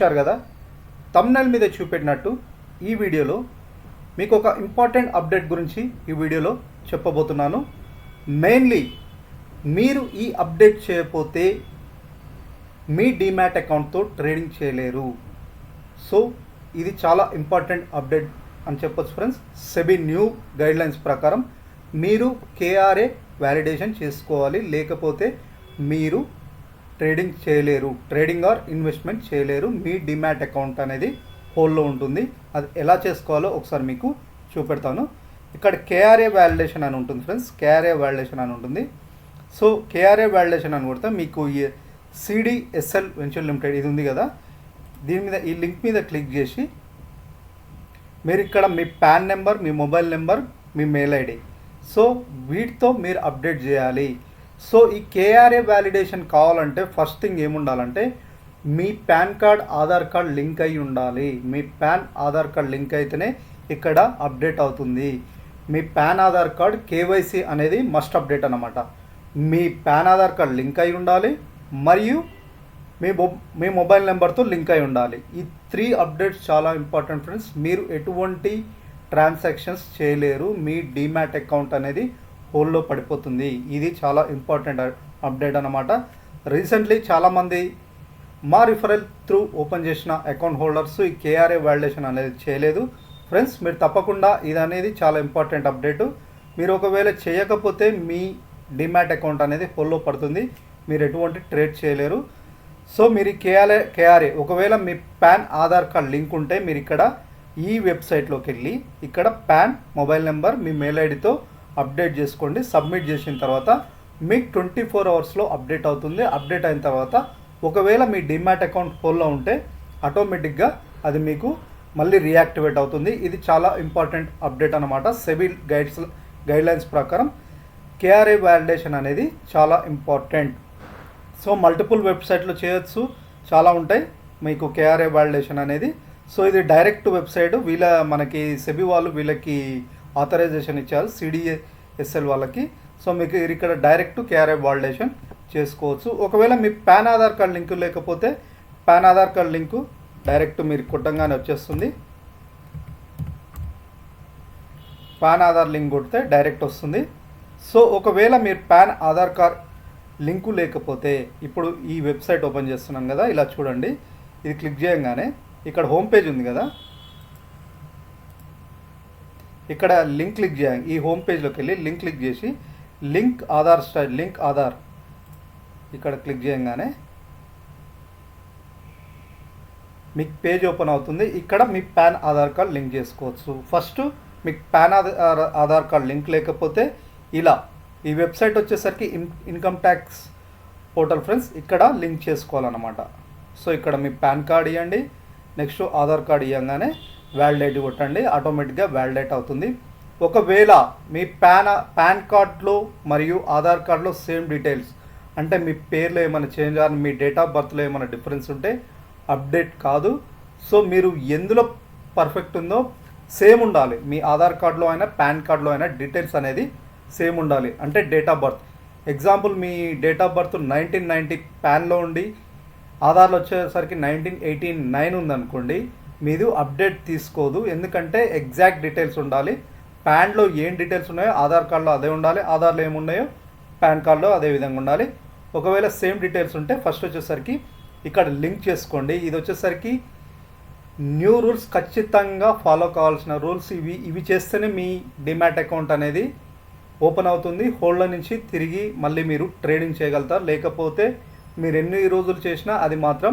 చూశారు కదా, థంబ్నెయిల్ మీద చూపెట్టినట్టు ఈ వీడియోలో మీకు ఒక ఇంపార్టెంట్ అప్డేట్ గురించి ఈ వీడియోలో చెప్పబోతున్నాను. మెయిన్లీ మీరు ఈ అప్డేట్ చేయకపోతే మీ డీమ్యాట్ అకౌంట్తో ట్రేడింగ్ చేయలేరు. సో ఇది చాలా ఇంపార్టెంట్ అప్డేట్ అని చెప్పొచ్చు ఫ్రెండ్స్. సెబీ న్యూ గైడ్లైన్స్ ప్రకారం మీరు కేఆర్ఏ వ్యాలిడేషన్ చేసుకోవాలి, లేకపోతే మీరు ట్రేడింగ్ చేయలేరు, ట్రేడింగ్ ఆర్ ఇన్వెస్ట్మెంట్ చేయలేరు. మీ డిమాట్ అకౌంట్ అనేది హోల్డ్లో ఉంటుంది. అది ఎలా చేసుకోవాలో ఒకసారి మీకు చూపెడతాను. ఇక్కడ కేఆర్ఏ వ్యాలిడేషన్ అని ఉంటుంది ఫ్రెండ్స్, కేఆర్ఏ వ్యాలిడేషన్ అని ఉంటుంది. సో కేఆర్ఏ వ్యాలిడేషన్ అని కొడితే మీకు ఈ CDSL వెంచర్ లిమిటెడ్ ఇది ఉంది కదా, దీని మీద ఈ లింక్ మీద క్లిక్ చేసి మీరు ఇక్కడ మీ పాన్ నెంబర్, మీ మొబైల్ నెంబర్, మీ మెయిల్ ఐడి, సో వీటితో మీరు అప్డేట్ చేయాలి. సో ఈ కేఆర్ఏ వ్యాలిడేషన్ కావాలంటే ఫస్ట్ థింగ్ ఏముండాలంటే మీ PAN card, Aadhaar card link అయి ఉండాలి. మీ పాన్, ఆధార్ కార్డ్ లింక్ అయితేనే ఇక్కడ అప్డేట్ అవుతుంది. మీ పాన్, ఆధార్ కార్డ్ KYC అనేది మస్ట్ అప్డేట్ అన్నమాట. మీ పాన్, ఆధార్ కార్డ్ లింక్ అయి ఉండాలి మరియు మీ మొబైల్ నెంబర్తో లింక్ అయి ఉండాలి. ఈ 3 అప్డేట్స్ చాలా ఇంపార్టెంట్ ఫ్రెండ్స్. మీరు ఎటువంటి ట్రాన్సాక్షన్స్ చేయలేరు, మీ డీమ్యాట్ అకౌంట్ అనేది హోల్డ్లో పడిపోతుంది. ఇది చాలా ఇంపార్టెంట్ అప్డేట్ అన్నమాట. రీసెంట్లీ చాలామంది మా రిఫరల్ త్రూ ఓపెన్ చేసిన అకౌంట్ హోల్డర్స్ ఈ కేఆర్ఏ వ్యాలిడేషన్ అనేది చేయలేదు ఫ్రెండ్స్. మీరు తప్పకుండా ఇది అనేది చాలా ఇంపార్టెంట్ అప్డేటు. మీరు ఒకవేళ చేయకపోతే మీ డీమ్యాట్ అకౌంట్ అనేది హోల్డ్లో పడుతుంది, మీరు ఎటువంటి ట్రేడ్ చేయలేరు. సో మీరు కేఆర్ఏ ఒకవేళ మీ పాన్, ఆధార్ కార్డ్ లింక్ ఉంటే మీరు ఇక్కడ ఈ వెబ్సైట్లోకి వెళ్ళి ఇక్కడ పాన్, మొబైల్ నెంబర్, మీ మెయిల్ ఐడితో అప్డేట్ చేసుకోండి. సబ్మిట్ చేసిన తర్వాత మీకు 24 అవర్స్లో అప్డేట్ అవుతుంది. అప్డేట్ అయిన తర్వాత ఒకవేళ మీ డీమ్యాట్ అకౌంట్ హోల్డ్లో ఉంటే ఆటోమేటిక్గా అది మీకు మళ్ళీ రీయాక్టివేట్ అవుతుంది. ఇది చాలా ఇంపార్టెంట్ అప్డేట్ అనమాట. సెబీ గైడ్లైన్స్ ప్రకారం కేఆర్ఏ వ్యాలిడేషన్ అనేది చాలా ఇంపార్టెంట్. సో మల్టిపుల్ వెబ్సైట్లో చేయొచ్చు, చాలా ఉంటాయి మీకు కేఆర్ఏ వ్యాలిడేషన్ అనేది. సో ఇది డైరెక్ట్ వెబ్సైట్, మనకి సెబీ వాళ్ళు వీళ్ళకి ఆథరైజేషన్ ఇచ్చారు, CDSL వాళ్ళకి. సో మీకు ఇక్కడ డైరెక్ట్ కేఆర్ఏ వ్యాలిడేషన్ చేసుకోవచ్చు. ఒకవేళ మీ పాన్, ఆధార్ కార్డ్ లింకు లేకపోతే pan, Aadhaar card link direct మీరు కొట్టంగానే వచ్చేస్తుంది. పాన్, ఆధార్ లింక్ కొడితే డైరెక్ట్ వస్తుంది. సో ఒకవేళ మీరు పాన్, ఆధార్ కార్డ్ లింకు లేకపోతే ఇప్పుడు ఈ వెబ్సైట్ ఓపెన్ చేస్తున్నాం కదా, ఇలా చూడండి. ఇది క్లిక్ చేయగానే ఇక్కడ హోమ్ పేజ్ ఉంది కదా, ఇక్కడ లింక్ క్లిక్ చేయాలి. ఈ హోమ్ పేజ్లోకి వెళ్ళి లింక్ క్లిక్ చేసి link Aadhaar style, link Aadhaar ఇక్కడ క్లిక్ చేయగానే మీకు పేజ్ ఓపెన్ అవుతుంది. ఇక్కడ మీ పాన్, ఆధార్ కార్డ్ లింక్ చేసుకోవచ్చు. ఫస్ట్ మీకు పాన్, ఆధార్ కార్డ్ లింక్ లేకపోతే ఇలా ఈ వెబ్సైట్ వచ్చేసరికి ఇన్కమ్ ట్యాక్స్ పోర్టల్ ఫ్రెండ్స్, ఇక్కడ లింక్ చేసుకోవాలన్నమాట. సో ఇక్కడ మీ పాన్ కార్డ్ ఇవ్వండి, నెక్స్ట్ ఆధార్ కార్డ్ ఇవ్వగానే వ్యాలిడేట్ కొట్టండి, ఆటోమేటిక్గా వ్యాలిడేట్ అవుతుంది. ఒకవేళ మీ పాన్ కార్డ్లో మరియు ఆధార్ కార్డ్లో సేమ్ డీటెయిల్స్ అంటే మీ పేర్లో ఏమైనా చేంజ్ అని, మీ డేట్ ఆఫ్ బర్త్లో ఏమైనా డిఫరెన్స్ ఉంటే అప్డేట్ కాదు. సో మీరు ఎందులో పర్ఫెక్ట్ ఉందో సేమ్ ఉండాలి. మీ ఆధార్ కార్డ్లో అయినా పాన్ కార్డ్లో అయినా డీటెయిల్స్ అనేది సేమ్ ఉండాలి. అంటే date of birth, example me date of birth 1990 పాన్లో ఉండి ఆధార్లో వచ్చేసరికి 1989 ఉందనుకోండి, మీది అప్డేట్ తీసుకోదు. ఎందుకంటే ఎగ్జాక్ట్ డీటెయిల్స్ ఉండాలి. పాన్లో ఏం డీటెయిల్స్ ఉన్నాయో ఆధార్ కార్డులో అదే ఉండాలి, ఆధార్లో ఏమున్నాయో పాన్ కార్డులో అదే విధంగా ఉండాలి. ఒకవేళ సేమ్ డీటెయిల్స్ ఉంటే ఫస్ట్ వచ్చేసరికి ఇక్కడ లింక్ చేసుకోండి. ఇది వచ్చేసరికి న్యూ రూల్స్, ఖచ్చితంగా ఫాలో కావాల్సిన రూల్స్ ఇవి చేస్తేనే మీ డిమాట్ అకౌంట్ అనేది ఓపెన్ అవుతుంది. హోల్డ్లో నుంచి తిరిగి మళ్ళీ మీరు ట్రేడింగ్ చేయగలుగుతారు. లేకపోతే మీరు ఎన్ని రోజులు చేసినా అది మాత్రం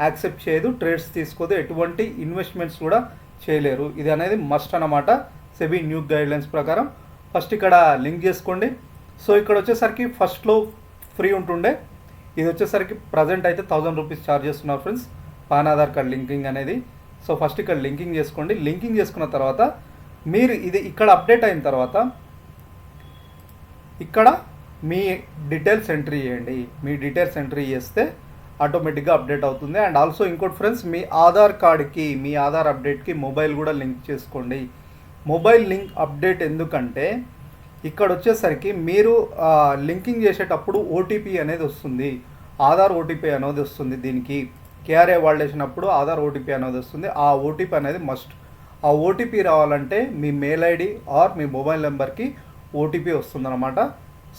యాక్సెప్ట్ చేయదు, ట్రేడ్స్ తీసుకోదు, ఎటువంటి ఇన్వెస్ట్మెంట్స్ కూడా చేయలేరు. ఇది అనేది మస్ట్ అన్నమాట సెబీ న్యూ గైడ్లైన్స్ ప్రకారం. ఫస్ట్ ఇక్కడ లింక్ చేసుకోండి. సో ఇక్కడ వచ్చేసరికి ఫస్ట్లో ఫ్రీ ఉంటుండే, ఇది వచ్చేసరికి ప్రజెంట్ అయితే 1000 రూపీస్ ఛార్జ్ చేస్తున్నారు friends, pan, Aadhaar card linking అనేది. సో ఫస్ట్ ఇక్కడ లింకింగ్ చేసుకోండి. లింకింగ్ చేసుకున్న తర్వాత మీరు ఇది ఇక్కడ అప్డేట్ అయిన తర్వాత ఇక్కడ మీ డీటెయిల్స్ ఎంట్రీ చేయండి. మీ డీటెయిల్స్ ఎంట్రీ చేస్తే ఆటోమేటిక్గా అప్డేట్ అవుతుంది. అండ్ ఆల్సో ఇంకోటి ఫ్రెండ్స్, మీ ఆధార్ కార్డ్కి, మీ ఆధార్ అప్డేట్కి మొబైల్ కూడా లింక్ చేసుకోండి. మొబైల్ లింక్ అప్డేట్ ఎందుకంటే ఇక్కడ వచ్చేసరికి మీరు లింకింగ్ చేసేటప్పుడు ఓటీపీ అనేది వస్తుంది, ఆధార్ ఓటీపీ అనేది వస్తుంది దీనికి. కేఆర్ఏ వాలిడేషన్ అప్పుడు ఆధార్ ఓటీపీ అనేది వస్తుంది. ఆ ఓటీపీ అనేది మస్ట్. ఆ ఓటీపీ రావాలంటే మీ మెయిల్ ఐడి ఆర్ మీ మొబైల్ నెంబర్కి ఓటీపీ వస్తుందన్నమాట.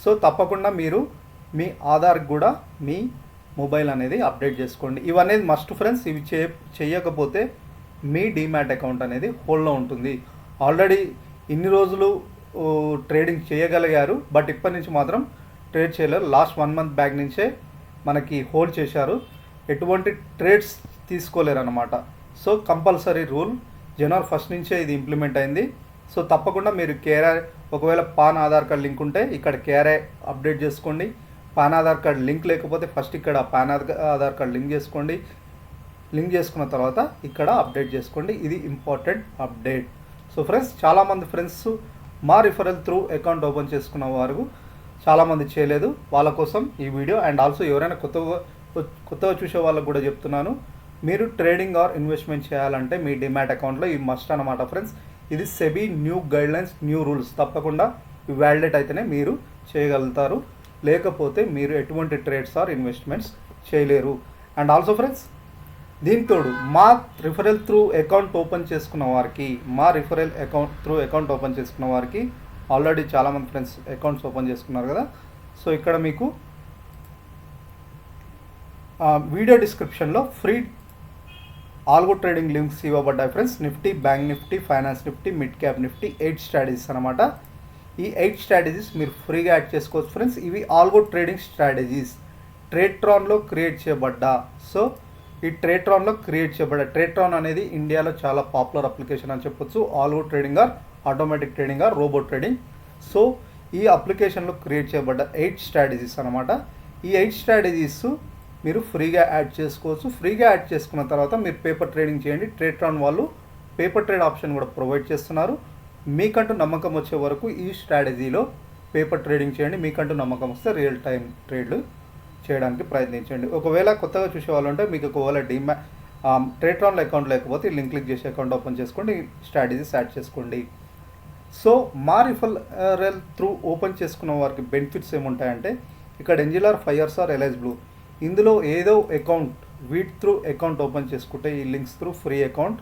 సో తప్పకుండా మీరు మీ ఆధార్కి కూడా మీ మొబైల్ అనేది అప్డేట్ చేసుకోండి. ఇవనేది మస్ట్ ఫ్రెండ్స్. ఇవి చేయకపోతే మీ డీమ్యాట్ అకౌంట్ అనేది హోల్డ్లో ఉంటుంది. ఆల్రెడీ ఇన్ని రోజులు ట్రేడింగ్ చేయగలిగారు, బట్ ఇప్పటి నుంచి మాత్రం ట్రేడ్ చేయలేరు. లాస్ట్ 1 month బ్యాక్ నుంచే మనకి హోల్డ్ చేశారు, ఎటువంటి ట్రేడ్స్ తీసుకోలేరు అనమాట. So compulsory rule January 1st నుంచే ఇది ఇంప్లిమెంట్ అయింది. సో తప్పకుండా మీరు కేఆర్ఐ ఒకవేళ పాన్ ఆధార్ కార్డ్ లింక్ ఉంటే ఇక్కడ కేఆర్ఐ అప్డేట్ చేసుకోండి. పాన్ ఆధార్ కార్డ్ లింక్ లేకపోతే ఫస్ట్ ఇక్కడ పాన్ ఆధార్ కార్డ్ లింక్ చేసుకోండి. లింక్ చేసుకున్న తర్వాత ఇక్కడ అప్డేట్ చేసుకోండి. ఇది ఇంపార్టెంట్ అప్డేట్. సో ఫ్రెండ్స్, చాలామంది ఫ్రెండ్స్ మా రిఫరల్ త్రూ అకౌంట్ ఓపెన్ చేసుకున్న వారు చాలామంది చేయలేదు. వాళ్ళ కోసం ఈ వీడియో. అండ్ ఆల్సో ఎవరైనా కొత్తగా చూసే వాళ్ళకు కూడా చెప్తున్నాను, మీరు ట్రేడింగ్ ఆర్ ఇన్వెస్ట్మెంట్ చేయాలంటే మీ డిమాట్ అకౌంట్లో ఈ మస్ట్ అనమాట ఫ్రెండ్స్. ఇది SEBI new guidelines, new rules. తప్పకుండా వ్యాలిడేట్ అయితేనే మీరు చేయగలుగుతారు, లేకపోతే మీరు ఎటువంటి ట్రేడ్స్ ఆర్ ఇన్వెస్ట్మెంట్స్ చేయలేరు. అండ్ ఆల్సో ఫ్రెండ్స్, దీంతో మా రిఫరల్ త్రూ అకౌంట్ ఓపెన్ చేసుకున్న వారికి ఆల్రెడీ చాలామంది ఫ్రెండ్స్ అకౌంట్స్ ఓపెన్ చేసుకున్నారు కదా. సో ఇక్కడ మీకు వీడియో డిస్క్రిప్షన్లో ఫ్రీ ఆల్గో ట్రేడింగ్ లింక్స్ ఇవ్వబడ్డాయి friends. Nifty, bank Nifty, finance Nifty, mid cap Nifty 8 strategies అనమాట. ఈ 8 స్ట్రాటజీస్ మీరు ఫ్రీగా యాడ్ చేసుకోవచ్చు ఫ్రెండ్స్. ఇవి ఆల్గో ట్రేడింగ్ స్ట్రాటజీస్ ట్రేడ్ట్రాన్లో క్రియేట్ చేయబడ్డా. సో ఈ ట్రేడ్ట్రాన్లో క్రియేట్ చేయబడ్డ ట్రేడ్ట్రాన్ అనేది ఇండియాలో చాలా పాపులర్ అప్లికేషన్ అని చెప్పొచ్చు. Algo trading or automatic trading or robo trading. So ఈ అప్లికేషన్లో క్రియేట్ చేయబడ్డ 8 స్ట్రాటజీస్ అనమాట. ఈ 8 స్ట్రాటజీస్ మీరు ఫ్రీగా యాడ్ చేసుకోవచ్చు. ఫ్రీగా యాడ్ చేసుకున్న తర్వాత మీరు పేపర్ ట్రేడింగ్ చేయండి. ట్రేడ్ట్రాన్ వాళ్ళు పేపర్ ట్రేడ్ ఆప్షన్ కూడా ప్రొవైడ్ చేస్తున్నారు. మీకంటూ నమ్మకం వచ్చే వరకు ఈ స్ట్రాటజీలో పేపర్ ట్రేడింగ్ చేయండి. మీకంటూ నమ్మకం వస్తే రియల్ టైం ట్రేడ్లు చేయడానికి ప్రయత్నించండి. ఒకవేళ కొత్తగా చూసే వాళ్ళు ఉంటే మీకు ఒకవేళ ట్రేడ్ట్రాన్లో అకౌంట్ లేకపోతే లింక్ క్లిక్ చేసి అకౌంట్ ఓపెన్ చేసుకోండి, స్ట్రాటజీస్ యాడ్ చేసుకోండి. సో మా రిఫరల్ త్రూ ఓపెన్ చేసుకున్న వారికి బెనిఫిట్స్ ఏముంటాయంటే, ఇక్కడ NGLR 5 years ఆర్ ఎలిజిబుల్. ఇందులో ఏదో అకౌంట్ వీట్ త్రూ అకౌంట్ ఓపెన్ చేసుకుంటే ఈ లింక్స్ త్రూ ఫ్రీ అకౌంట్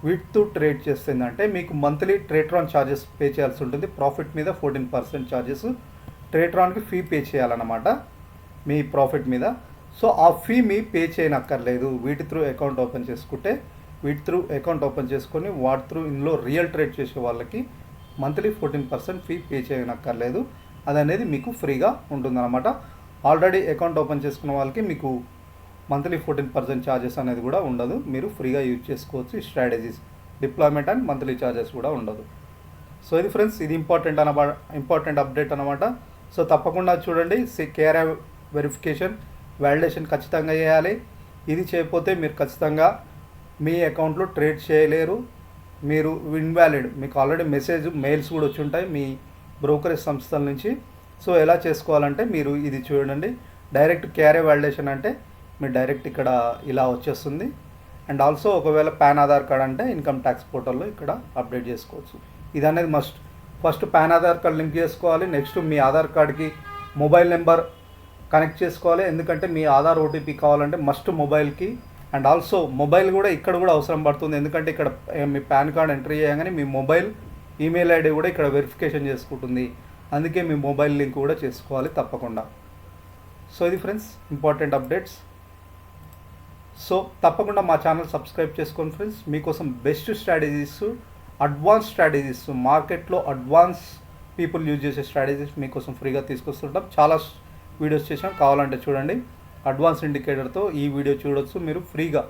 వీట్ త్రూ ట్రేడ్ చేస్తుందంటే మీకు మంత్లీ ట్రేడ్ట్రాన్ ఛార్జెస్ పే చేయాల్సి ఉంటుంది. ప్రాఫిట్ మీద 14% ఛార్జెస్ ట్రేడ్ట్రాన్కి ఫీ పే చేయాలన్నమాట మీ ప్రాఫిట్ మీద. సో ఆ ఫీ మీ పే చేయనక్కర్లేదు. వీటి త్రూ అకౌంట్ ఓపెన్ చేసుకుంటే వీటి త్రూ అకౌంట్ ఓపెన్ చేసుకొని వాటి త్రూ ఇందులో రియల్ ట్రేడ్ చేసే వాళ్ళకి మంత్లీ 14% ఫీ పే చేయనక్కర్లేదు. అదనేది మీకు ఫ్రీగా ఉంటుందన్నమాట. ఆల్రెడీ అకౌంట్ ఓపెన్ చేసుకున్న వాళ్ళకి మీకు మంత్లీ 14% ఛార్జెస్ అనేది కూడా ఉండదు. మీరు ఫ్రీగా యూజ్ చేసుకోవచ్చు. ఈ strategies deployment and monthly charges కూడా ఉండదు. సో ఇది ఫ్రెండ్స్, ఇది ఇంపార్టెంట్ అప్డేట్ అనమాట. సో తప్పకుండా చూడండి. కేఆర్ఐ వెరిఫికేషన్, వ్యాలిడేషన్ ఖచ్చితంగా చేయాలి. ఇది చేయకపోతే మీరు ఖచ్చితంగా మీ అకౌంట్లో ట్రేడ్ చేయలేరు. మీరు ఇన్వాలిడ్. మీకు ఆల్రెడీ మెయిల్స్ కూడా వచ్చి ఉంటాయి మీ బ్రోకరేజ్ సంస్థల నుంచి. సో ఎలా చేసుకోవాలంటే మీరు ఇది చూడండి. డైరెక్ట్ కేఆర్ఐ వ్యాలిడేషన్ అంటే మీరు డైరెక్ట్ ఇక్కడ ఇలా వచ్చేస్తుంది. అండ్ ఆల్సో ఒకవేళ పాన్ ఆధార్ కార్డ్ అంటే ఇన్కమ్ ట్యాక్స్ పోర్టల్లో ఇక్కడ అప్డేట్ చేసుకోవచ్చు. ఇది అనేది must. First pan Aadhaar card link చేసుకోవాలి. నెక్స్ట్ మీ ఆధార్ కార్డ్కి మొబైల్ నెంబర్ కనెక్ట్ చేసుకోవాలి. ఎందుకంటే మీ ఆధార్ ఓటీపీ కావాలంటే మస్ట్ మొబైల్కి. అండ్ ఆల్సో మొబైల్ కూడా ఇక్కడ కూడా అవసరం పడుతుంది. ఎందుకంటే ఇక్కడ మీ పాన్ కార్డ్ ఎంట్రీ చేయగానే మీ మొబైల్ ఈమెయిల్ ఐడి కూడా ఇక్కడ వెరిఫికేషన్ చేసుకుంటుంది. అందుకే మీ మొబైల్ లింక్ కూడా చేసుకోవాలి తప్పకుండా. సో ఇది ఫ్రెండ్స్ ఇంపార్టెంట్ అప్డేట్స్. సో తప్పకుండా మా ఛానల్ సబ్స్క్రైబ్ చేసుకోండి ఫ్రెండ్స్. మీకోసం బెస్ట్ స్ట్రాటజీస్, అడ్వాన్స్ స్ట్రాటజీస్, మార్కెట్లో అడ్వాన్స్ పీపుల్ యూజ్ చేసే స్ట్రాటజీస్ మీకోసం ఫ్రీగా తీసుకొస్తుంటాం. చాలా వీడియోస్ చేసాం, కావాలంటే చూడండి. అడ్వాన్స్ ఇండికేటర్తో ఈ వీడియో చూడొచ్చు మీరు ఫ్రీగా.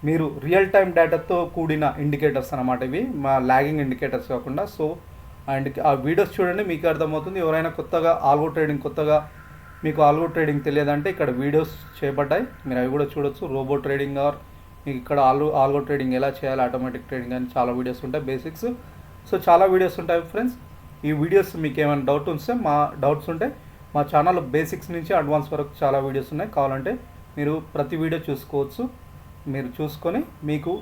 మీరు రియల్ టైం డేటాతో కూడిన ఇండికేటర్స్ అన్నమాట ఇవి, మా లాగింగ్ ఇండికేటర్స్ కాకుండా. సో అండ్ ఆ వీడియోస్ చూడండి, మీకు అర్థమవుతుంది. ఎవరైనా మీకు ఆల్గో ట్రేడింగ్ తెలియదంటే ఇక్కడ వీడియోస్ చేయబడ్డాయి, మీరు అవి కూడా చూడొచ్చు. రోబో ట్రేడింగ్ ఆర్ మీకు ఇక్కడ ఆల్గో ట్రేడింగ్ ఎలా చేయాలి, ఆటోమేటిక్ ట్రేడింగ్ అని చాలా వీడియోస్ ఉంటాయి, బేసిక్స్. సో చాలా వీడియోస్ ఉంటాయి ఫ్రెండ్స్. ఈ వీడియోస్ మీకు ఏమైనా డౌట్స్ ఉంటే మా ఛానల్లో బేసిక్స్ నుంచి అడ్వాన్స్ వరకు చాలా వీడియోస్ ఉన్నాయి. కావాలంటే మీరు ప్రతి వీడియో చూసుకోవచ్చు. మీరు చూసుకొని మీకు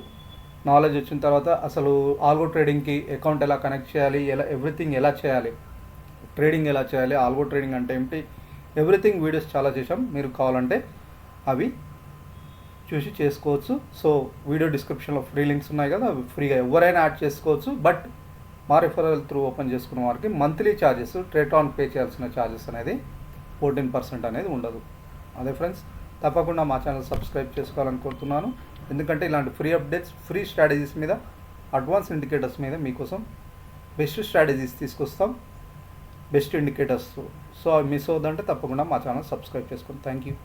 నాలెడ్జ్ వచ్చిన తర్వాత అసలు ఆల్గో ట్రేడింగ్కి అకౌంట్ ఎలా కనెక్ట్ చేయాలి, ఎవ్రీథింగ్ ఎలా చేయాలి, ట్రేడింగ్ ఎలా చేయాలి, ఆల్గో ట్రేడింగ్ అంటే ఏమిటి, ఎవ్రీథింగ్ వీడియోస్ చాలా చేసాం. మీరు కావాలంటే అవి చూసి చేసుకోవచ్చు. సో వీడియో డిస్క్రిప్షన్లో ఫ్రీ లింక్స్ ఉన్నాయి కదా, అవి ఫ్రీగా ఎవరైనా యాడ్ చేసుకోవచ్చు. బట్ మా రిఫరల్ త్రూ ఓపెన్ చేసుకున్న వారికి monthly charges, trait on pay చేయాల్సిన ఛార్జెస్ అనేది 14% అనేది ఉండదు. అదే ఫ్రెండ్స్, తప్పకుండా మా ఛానల్ సబ్స్క్రైబ్ చేసుకోవాలని కోరుతున్నాను. ఎందుకంటే ఇలాంటి ఫ్రీ అప్డేట్స్, ఫ్రీ స్ట్రాటజీస్ మీద, అడ్వాన్స్ ఇండికేటర్స్ మీద మీకోసం బెస్ట్ స్ట్రాటజీస్ తీసుకొస్తాం, బెస్ట్ ఇండికేటర్స్. సో అవి మిస్ అవుతుందంటే తప్పకుండా మా ఛానల్ సబ్స్క్రైబ్ చేసుకోండి. Thank you.